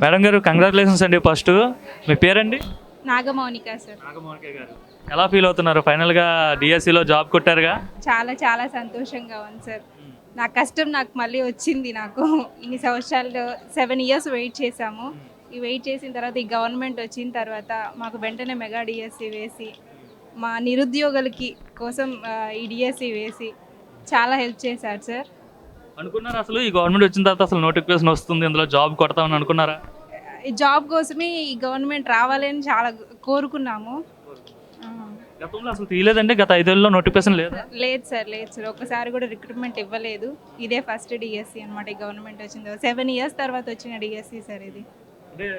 Madam గారు congratulations అండి. First మీ పేరండి? నాగమౌనిక సార్. నాగమోనిక గారు ఎలా ఫీల్ అవుతున్నారు? ఫైనల్గా డిఎస్సిలో జాబ్ కొట్టారుగా? చాలా చాలా సంతోషంగా ఉంది సార్. నా కష్టం నాకు మళ్ళీ వచ్చింది. నాకు ఇన్ని సంవత్సరాలు 7 ఇయర్స్ వెయిట్ చేశాము. ఈ వెయిట్ చేసిన తర్వాత ఈ గవర్నమెంట్ వచ్చిన తర్వాత మాకు వెంటనే మెగా డిఎస్సి వేసి మా నిరుద్యోగులకి కోసం ఈ డిఎస్సి వేసి చాలా హెల్ప్ చేశారు సార్. అనుకున్నారా అసలు ఈ గవర్నమెంట్ వచ్చిన తర్వాత అసలు నోటిఫికేషన్ వస్తుంది, ఇందులో జాబ్ కొడతామని అనుకున్నారా? ఈ జాబ్ కోసమే ఈ గవర్నమెంట్ రావాలని చాలా కోరుకున్నాము. ఆ. గతంలో అసలు తీయలేదండి? గత 5 ఏళ్ళలో నోటిఫికేషన్ లేదా? లేదు సార్, లేదు సార్. ఒక్కసారి కూడా రిక్రూట్మెంట్ ఇవ్వలేదు. ఇదే ఫస్ట్ డిఎస్సి అనమాట. ఈ గవర్నమెంట్ వచ్చింది 7 ఇయర్స్ తర్వాత వచ్చిన డిఎస్సి సార్ ఇది. అంటే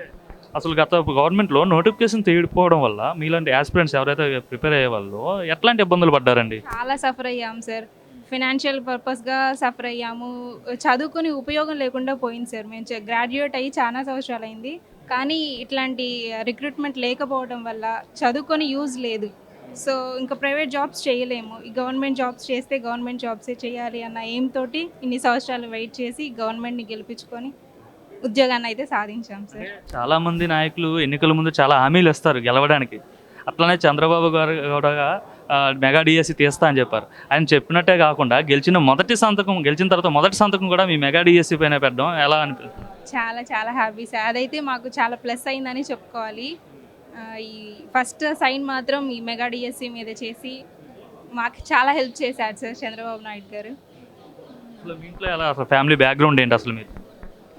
అసలు గత గవర్నమెంట్లో నోటిఫికేషన్ తీయకపోవడం వల్ల మీలాంటి యాస్పిరెంట్స్ ఎవరైతే ప్రిపేర్ అయ్యే వాళ్ళు ఎట్లాంటి ఇబ్బందులు పడ్డారండి? చాలా సఫర్ అయ్యాము సార్. ఫినాన్షియల్ పర్పస్గా సఫర్ అయ్యాము. చదువుకుని ఉపయోగం లేకుండా పోయింది సార్. మేము గ్రాడ్యుయేట్ అయ్యి చాలా సంవత్సరాలు అయింది, కానీ ఇట్లాంటి రిక్రూట్మెంట్ లేకపోవడం వల్ల చదువుకొని యూజ్ లేదు. సో ఇంకా ప్రైవేట్ జాబ్స్ చేయలేము. ఈ గవర్నమెంట్ జాబ్స్ చేస్తే గవర్నమెంట్ జాబ్సే చేయాలి అన్న ఎయిమ్ తోటి ఇన్ని సంవత్సరాలు వెయిట్ చేసి గవర్నమెంట్ని గెలిపించుకొని ఉద్యోగాన్ని అయితే సాధించాం సార్. చాలా మంది నాయకులు ఎన్నికల ముందు చాలా హామీలు ఇస్తారు గెలవడానికి. అట్లనే చంద్రబాబు గారు కూడా మెగా డిఎస్సి తీస్తా అని చెప్పారు. ఆయన చెప్పినట్టే కాకుండా గెలిచిన తర్వాత మొదటి సంతకం కూడా మీ మెగా డిఎస్సి పైన పెట్టడం ఎలా అనిపిస్తుంది? చాలా చాలా హ్యాపీ సార్. అదైతే మాకు చాలా ప్లస్ అయిందని చెప్పుకోవాలి. ఈ ఫస్ట్ సైన్ మాత్రం ఈ మెగా డిఎస్సి మీద చేసి మాకు చాలా హెల్ప్ చేశారు సార్ చంద్రబాబు నాయుడు గారు. అసలు మీ ఇంట్లో ఎలా, అసలు ఫ్యామిలీ బ్యాక్గ్రౌండ్ ఏంటి అసలు మీరు?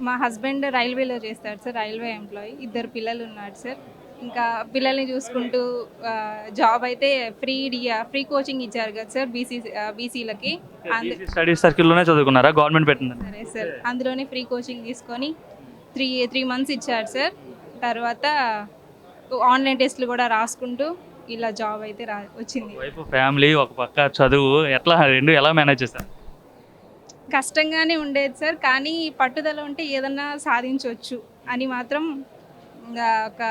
మా హస్బెండ్ రైల్వేలో చేస్తాడు సార్, రైల్వే ఎంప్లాయీ. 2 పిల్లలు ఉన్నారు సార్. ఇంకా పిల్లల్ని చూసుకుంటూ జాబ్ అయితే ఫ్రీ కోచింగ్ ఇచ్చారు కదా సార్ బీసీలకి. స్టడీ సర్కిల్లోనే చదువుకున్నారా? గవర్నమెంట్ పెట్టింది సరే సార్, అందులోనే ఫ్రీ కోచింగ్ తీసుకొని 3 మంత్స్ ఇచ్చారు సార్. తర్వాత ఆన్లైన్ టెస్ట్లు కూడా రాసుకుంటూ ఇలా జాబ్ అయితే వచ్చింది. వైఫ్ ఫ్యామిలీ ఒక పక్క చదువు, ఎట్లా రెండు ఎలా మేనేజ్ చేస్తారు? కష్టంగానే ఉండేది సార్, కానీ పట్టుదల ఉంటే ఏదన్నా సాధించవచ్చు అని మాత్రం ఒక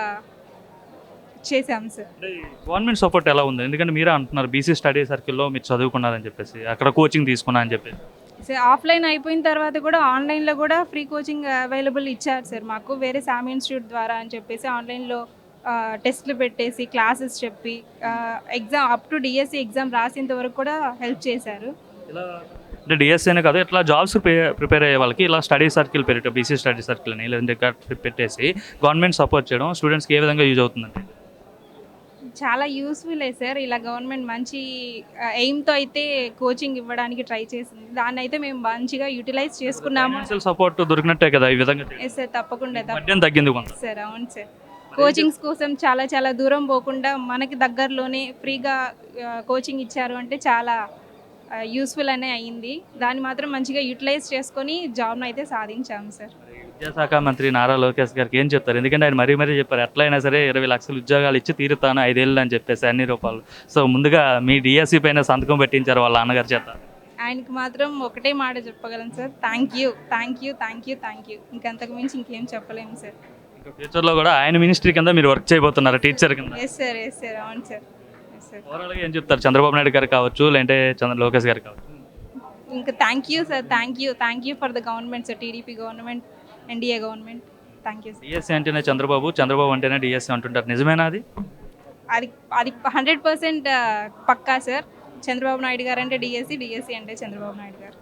చేశాం సార్. గవర్నమెంట్ సపోర్ట్ ఎలా ఉంది? ఎందుకంటే మీరే అంటున్నారు బీసీ స్టడీ సర్కిల్లో మీరు చదువుకున్నారని చెప్పేసి, అక్కడ కోచింగ్ తీసుకున్నా అని చెప్పేసి. సార్ ఆఫ్లైన్ అయిపోయిన తర్వాత కూడా ఆన్లైన్లో కూడా ఫ్రీ కోచింగ్ అవైలబుల్ ఇచ్చారు సార్ మాకు. వేరే సామ్ ఇన్స్టిట్యూట్ ద్వారా అని చెప్పేసి ఆన్లైన్లో టెస్ట్లు పెట్టేసి క్లాసెస్ చెప్పి exam up to DSC exam రాసేంత వరకు కూడా హెల్ప్ చేశారు. ఇలా అంటే డిఎస్సీ అనే కాదు, ఇట్లా జాబ్స్ ప్రిపేర్ అయ్యే వాళ్ళకి ఇలా స్టడీ సర్కిల్ పెట్టే, బీసీ స్టడీ సర్కిల్ అని లేదంటే పెట్టేసి గవర్నమెంట్ సపోర్ట్ చేయడం స్టూడెంట్స్కి ఏ విధంగా యూజ్ అవుతుందండి? చాలా యూస్ఫుల్ సార్. ఇలా గవర్నమెంట్ మంచి ఎయిమ్తో అయితే కోచింగ్ ఇవ్వడానికి ట్రై చేసింది. దాన్ని అయితే మేము మంచిగా యూటిలైజ్ చేసుకున్నాము. ఫైనాన్షియల్ సపోర్ట్ దొరికినట్టే కదా ఈ విధంగా? ఎస్ సార్, తప్పకుండా తగ్గింది కొంత సార్. అవును సార్. కోచింగ్స్ కోసం చాలా చాలా దూరం పోకుండా మనకి దగ్గరలోనే ఫ్రీగా కోచింగ్ ఇచ్చారు అంటే చాలా యూస్ఫుల్ అనే అయ్యింది. దాన్ని మాత్రం మంచిగా యూటిలైజ్ చేసుకొని జాబ్ను అయితే సాధించాము సార్. విద్యాశాఖ మంత్రి నారా లోకేష్ గారికి ఏం చెప్తారు? ఎందుకంటే ఆయన మరీ చెప్పారు ఎట్లయినా సరే 20 లక్షల ఉద్యోగాలు ఇచ్చి తీరుతాను 5 ఏళ్ళు అని చెప్పేసి అన్ని రూపాయలు. సో ముందుగా మీ డిఎస్సి పైన సంతకం పెట్టించారు వాళ్ళ నాన్నగారి చేత. ఆయనకి మాత్రం ఒకటే మాట చెప్పగలను సార్, థ్యాంక్ యూ. ఇంకంతకు మించి ఇంకేం చెప్పలేము సార్. ఇంకా ఫ్యూచర్లో కూడా ఆయన మినిస్ట్రీ కింద మీరు వర్క్ చేయబోతున్నారు, టీచర్ కింద. Yes sir. అవును సార్. ఓవరాల్గా ఏం చెప్తారు చంద్రబాబు నాయుడు గారు కావచ్చు, లేదంటే లోకేష్ గారు కావచ్చు? ఇంకా thank you sir. Thank you for the government sir. TDP government, NDA government. Thank you sir. DSC అంటేనే చంద్రబాబు అంటేనే డిఎస్సీ అంటుంటారు, నిజమేనా అది? అది 100% పక్కా సార్. చంద్రబాబు నాయుడు గారు అంటే డిఎస్సీ అంటే చంద్రబాబు నాయుడు గారు.